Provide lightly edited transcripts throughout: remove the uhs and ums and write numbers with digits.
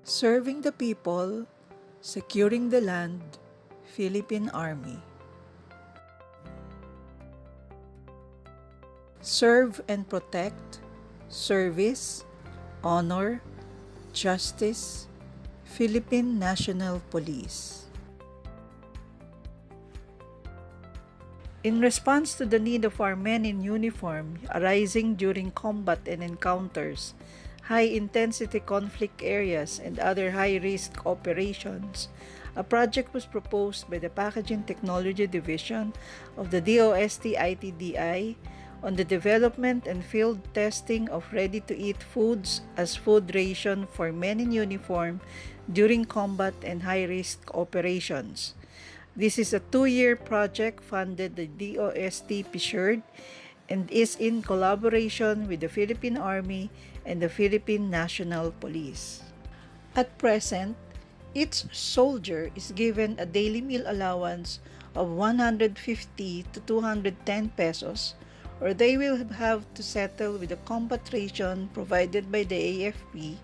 Serving the people, securing the land, Philippine Army. Serve and protect, service, honor, justice, Philippine National Police. In response to the need of our men in uniform arising during combat and encounters, high-intensity conflict areas, and other high-risk operations, a project was proposed by the Packaging Technology Division of the DOSTITDI on the development and field testing of ready-to-eat foods as food ration for men in uniform during combat and high-risk operations. This is a 2-year project funded by DOSTPH and is in collaboration with the Philippine Army and the Philippine National Police. At present, each soldier is given a daily meal allowance of 150 to 210 pesos, or they will have to settle with a combat ration provided by the AFP,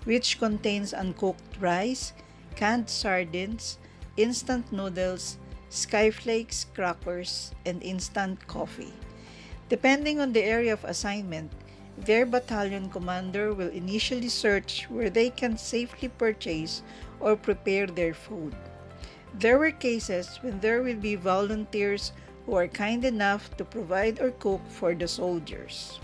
which contains uncooked rice, canned sardines, instant noodles, skyflakes, crackers, and instant coffee. Depending on the area of assignment, their battalion commander will initially search where they can safely purchase or prepare their food. There were cases when there will be volunteers who are kind enough to provide or cook for the soldiers.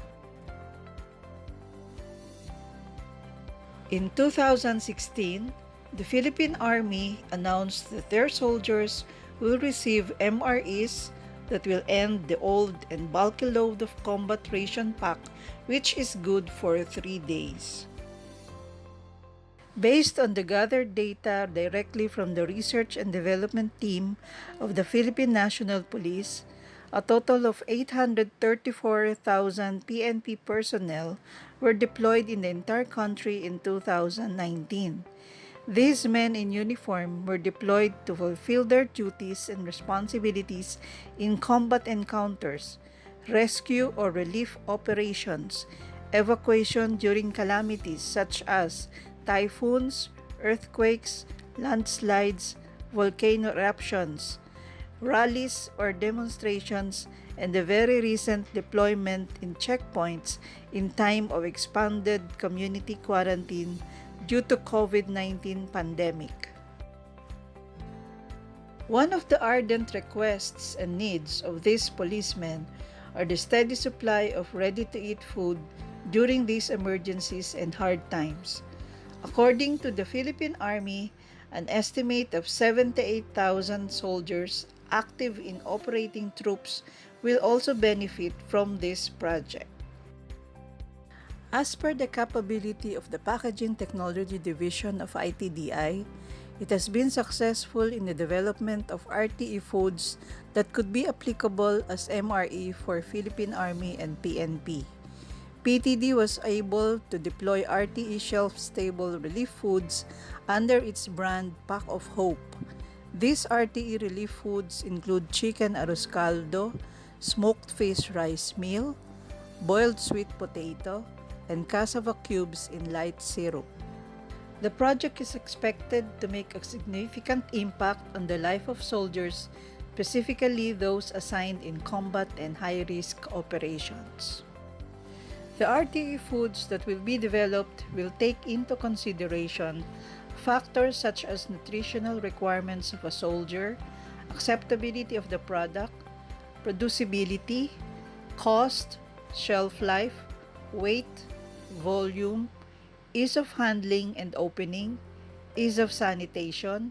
In 2016, the Philippine Army announced that their soldiers will receive MREs that will end the old and bulky load of combat ration pack, which is good for 3 days. Based on the gathered data directly from the research and development team of the Philippine National Police, a total of 834,000 PNP personnel were deployed in the entire country in 2019. These men in uniform were deployed to fulfill their duties and responsibilities in combat encounters, rescue or relief operations, evacuation during calamities such as typhoons, earthquakes, landslides, volcano eruptions, rallies or demonstrations, and the very recent deployment in checkpoints in time of expanded community quarantine due to COVID-19 pandemic. One of the ardent requests and needs of these policemen are the steady supply of ready-to-eat food during these emergencies and hard times. According to the Philippine Army, an estimate of 78,000 soldiers active in operating troops will also benefit from this project. As per the capability of the Packaging Technology Division of ITDI, it has been successful in the development of RTE foods that could be applicable as MRE for Philippine Army and PNP. PTD was able to deploy RTE shelf-stable relief foods under its brand Pack of Hope. These RTE relief foods include chicken arroz caldo, smoked fish rice meal, boiled sweet potato, and cassava cubes in light syrup. The project is expected to make a significant impact on the life of soldiers, specifically those assigned in combat and high-risk operations. The RTE foods that will be developed will take into consideration factors such as nutritional requirements of a soldier, acceptability of the product, producibility, cost, shelf life, weight, volume, ease of handling and opening, ease of sanitation,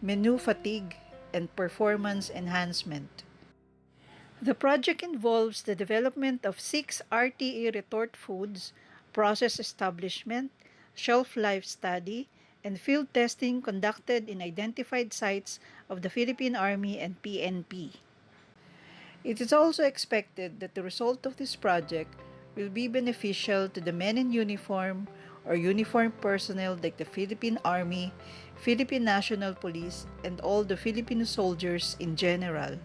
menu fatigue, and performance enhancement. The project involves the development of 6 RTE retort foods, process establishment, shelf life study, and field testing conducted in identified sites of the Philippine Army and PNP. It is also expected that the result of this project will be beneficial to the men in uniform or uniformed personnel like the Philippine Army, Philippine National Police, and all the Filipino soldiers in general.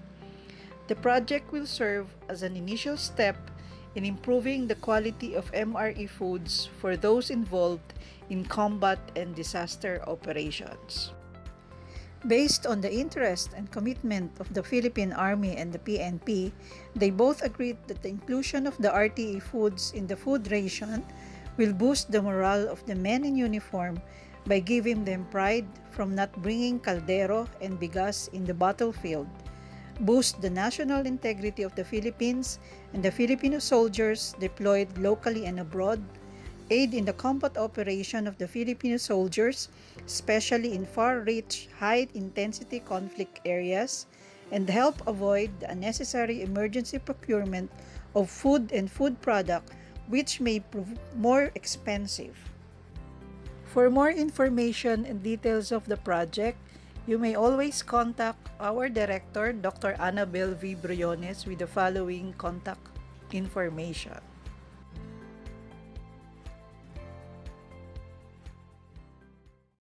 The project will serve as an initial step in improving the quality of MRE foods for those involved in combat and disaster operations. Based on the interest and commitment of the Philippine Army and the PNP, they both agreed that the inclusion of the RTE foods in the food ration will boost the morale of the men in uniform by giving them pride from not bringing caldero and bigas in the battlefield, boost the national integrity of the Philippines and the Filipino soldiers deployed locally and abroad, aid in the combat operation of the Filipino soldiers, especially in far-reach, high-intensity conflict areas, and help avoid the unnecessary emergency procurement of food and food product which may prove more expensive. For more information and details of the project, you may always contact our director, Dr. Annabel V. Briones, with the following contact information.